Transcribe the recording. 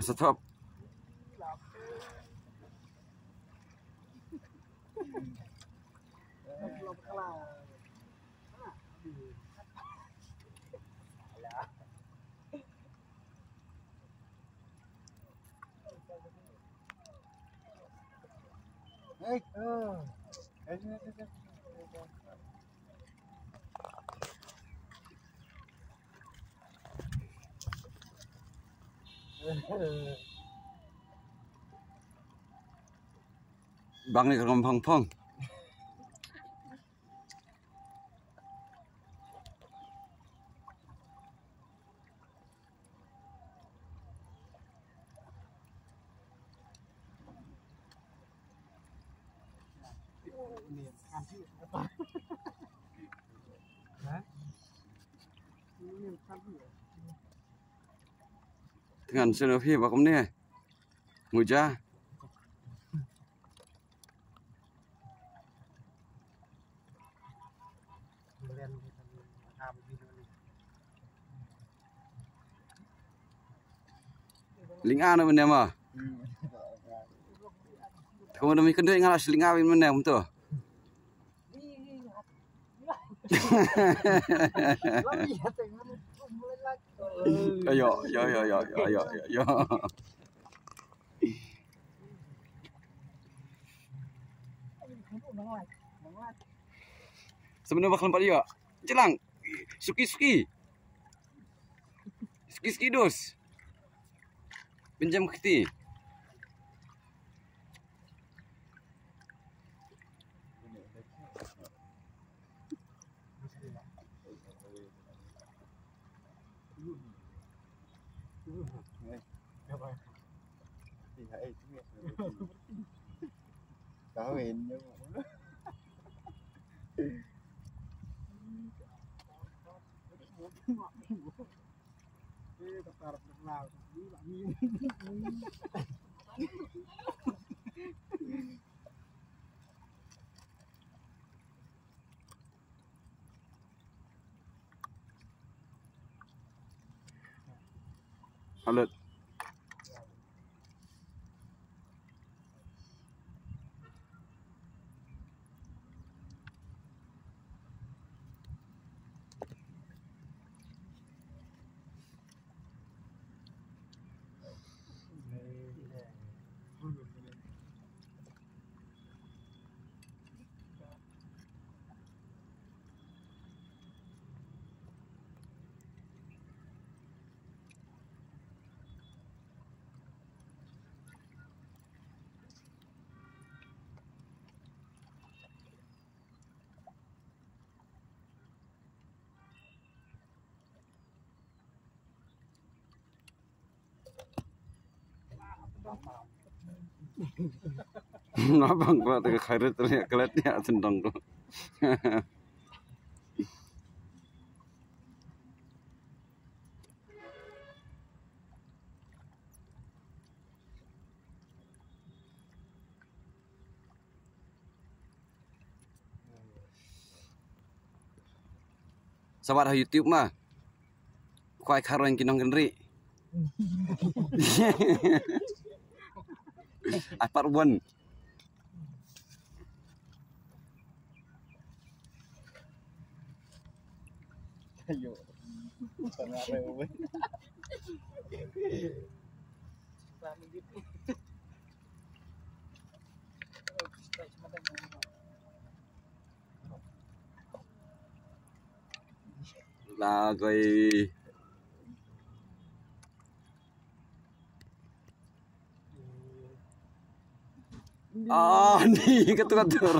Stop. Bang ni kerong pong. Dengan senopi bakom ni, muja. Linga na mana mah? Kamu demi kendai ngalas linga win mana tu? Ayo. Sebenarnya bakal empat juga. Jelang. Suki. Suki dos. Pinjam keti. Kawin Alat. Nabang gua tengah khairat teriak keletnya sendong tu. Sabar YouTube mah. Kuai karon kinong kendri. Apar bon. Ayo. Tengah rewe. Lah koi. Ah, ni ketua-ketua.